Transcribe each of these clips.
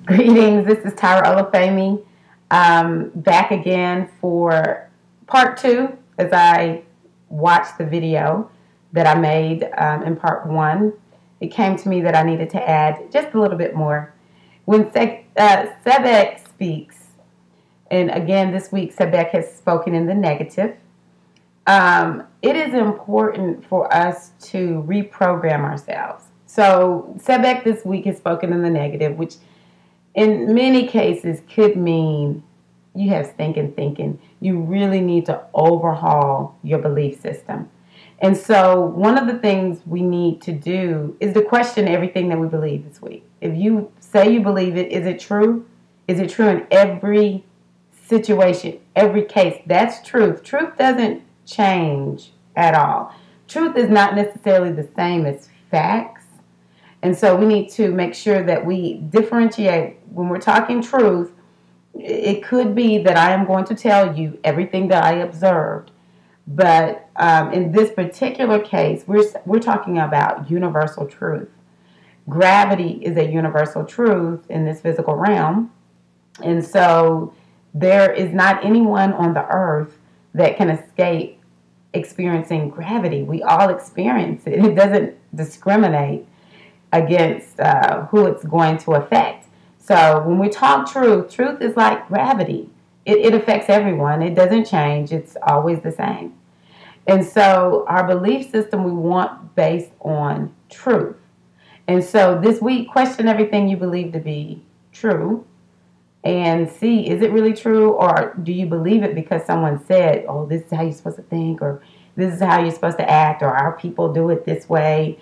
Greetings, this is tirra-olufemi, back again for part 2 as I watched the video that I made in part 1. It came to me that I needed to add just a little bit more. When Sebek speaks, and again this week Sebek has spoken in the negative, it is important for us to reprogram ourselves. So Sebek this week has spoken in the negative, which in many cases could mean you have stinking thinking. You really need to overhaul your belief system. And so one of the things we need to do is to question everything that we believe this week. If you say you believe it, is it true? Is it true in every situation, every case? That's truth. Truth doesn't change at all. Truth is not necessarily the same as facts. And so we need to make sure that we differentiate. When we're talking truth, it could be that I am going to tell you everything that I observed. But in this particular case, we're talking about universal truth. Gravity is a universal truth in this physical realm. And so there is not anyone on the earth that can escape experiencing gravity. We all experience it. It doesn't discriminate against who it's going to affect. So when we talk truth, truth is like gravity. It affects everyone. It doesn't change. It's always the same. And so our belief system we want based on truth. And so this week, question everything you believe to be true and see, is it really true, or do you believe it because someone said, oh, this is how you're supposed to think, or this is how you're supposed to act, or our people do it this way.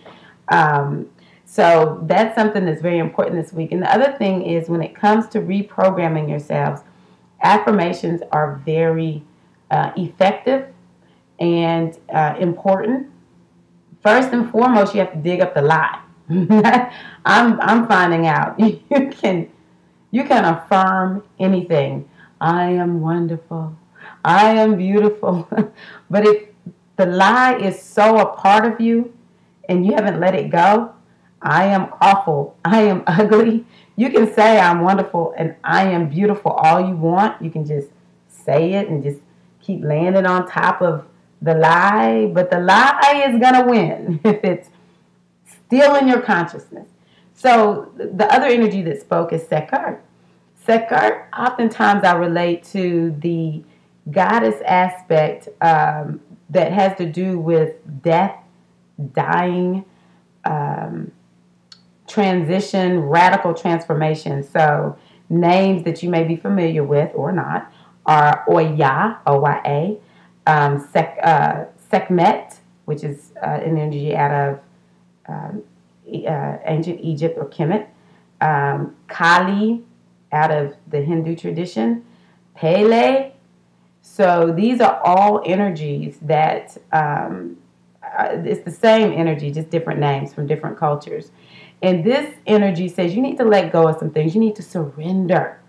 So that's something that's very important this week. And the other thing is, when it comes to reprogramming yourselves, affirmations are very effective and important. First and foremost, you have to dig up the lie. I'm finding out you can affirm anything. I am wonderful. I am beautiful. But if the lie is so a part of you and you haven't let it go, I am awful, I am ugly. You can say I'm wonderful and I am beautiful all you want. You can just say it and just keep laying it on top of the lie. But the lie is going to win if it's still in your consciousness. So the other energy that spoke is Sekar. Sekar, oftentimes I relate to the goddess aspect that has to do with death, dying, transition, radical transformation. So names that you may be familiar with or not are Oya, O-Y-A, Sekhmet, which is an energy out of ancient Egypt or Kemet, Kali, out of the Hindu tradition, Pele. So these are all energies that it's the same energy, just different names from different cultures. And this energy says you need to let go of some things. You need to surrender.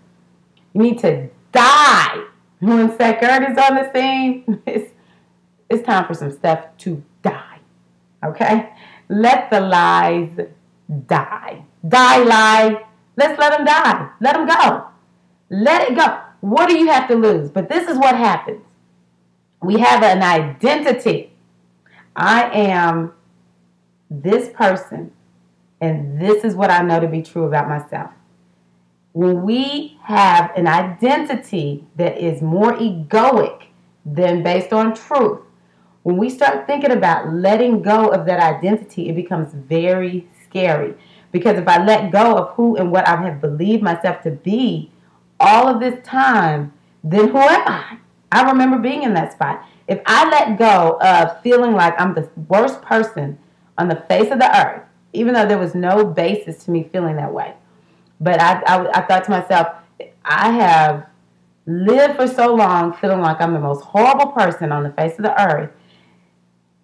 You need to die. When Sekert is on the scene, it's time for some stuff to die. Okay? Let the lies die. Die, lie. Let's let them die. Let them go. Let it go. What do you have to lose? But this is what happens. We have an identity. I am this person, and this is what I know to be true about myself. When we have an identity that is more egoic than based on truth, when we start thinking about letting go of that identity, it becomes very scary. Because if I let go of who and what I have believed myself to be all of this time, then who am I? I remember being in that spot. If I let go of feeling like I'm the worst person on the face of the earth, even though there was no basis to me feeling that way, but I thought to myself, I have lived for so long feeling like I'm the most horrible person on the face of the earth.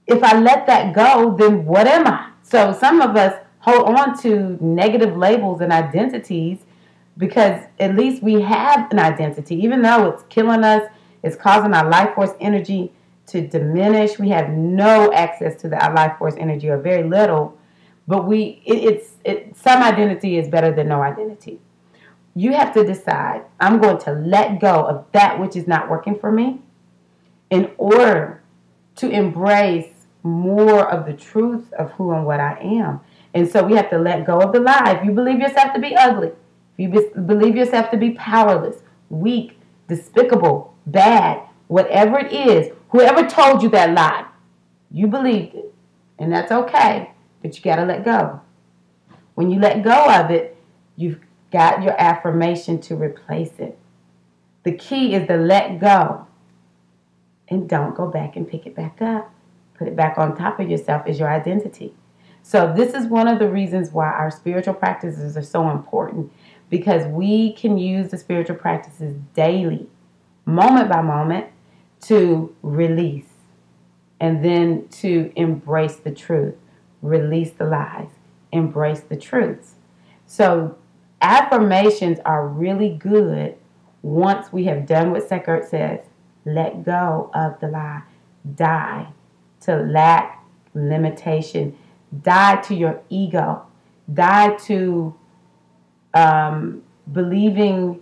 If I let that go, then what am I? So some of us hold on to negative labels and identities because at least we have an identity. Even though it's killing us, it's causing our life force energy to diminish. We have no access to our life force energy, or very little. But some identity is better than no identity. You have to decide, I'm going to let go of that which is not working for me in order to embrace more of the truth of who and what I am. And so we have to let go of the lie. If you believe yourself to be ugly, if you believe yourself to be powerless, weak, despicable, bad, whatever it is, whoever told you that lie, you believed it. And that's okay, but you got to let go. When you let go of it, you've got your affirmation to replace it. The key is to let go and don't go back and pick it back up. Put it back on top of yourself as your identity. So this is one of the reasons why our spiritual practices are so important, because we can use the spiritual practices daily, moment by moment, to release and then to embrace the truth, release the lies, embrace the truths. So affirmations are really good once we have done what Sekert says. Let go of the lie. Die to lack, limitation. Die to your ego. Die to believing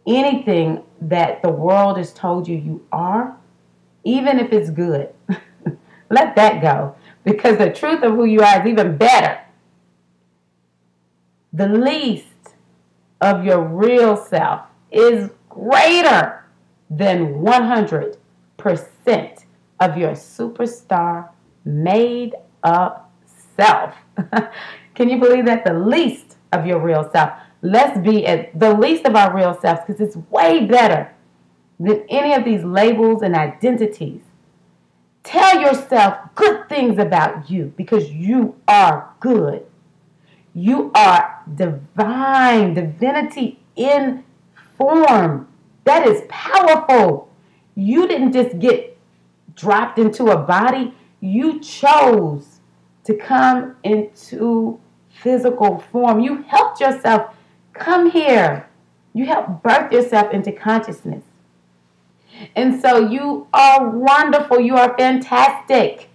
anything that the world has told you you are, even if it's good. Let that go, because the truth of who you are is even better. The least of your real self is greater than 100% of your superstar made up self. Can you believe that? The least of your real self. Let's be at the least of our real selves, because it's way better than any of these labels and identities. Tell yourself good things about you, because you are good. You are divine, divinity in form. That is powerful. You didn't just get dropped into a body. You chose to come into physical form. You helped yourself come here. You helped birth yourself into consciousness. And so you are wonderful. You are fantastic.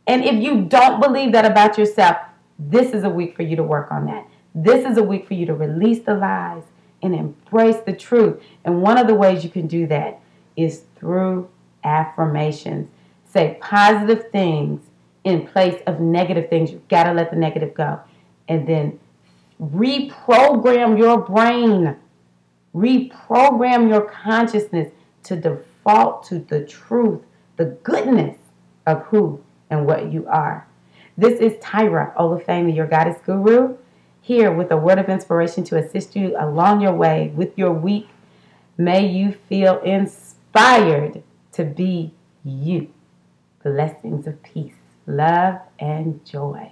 And if you don't believe that about yourself, this is a week for you to work on that. This is a week for you to release the lies and embrace the truth. And one of the ways you can do that is through affirmations. Say positive things in place of negative things. You've got to let the negative go. And then reprogram your brain. Reprogram your consciousness to default to the truth, the goodness of who and what you are. This is Tirra-Olufemi, your goddess guru, here with a word of inspiration to assist you along your way with your week. May you feel inspired to be you. Blessings of peace, love, and joy.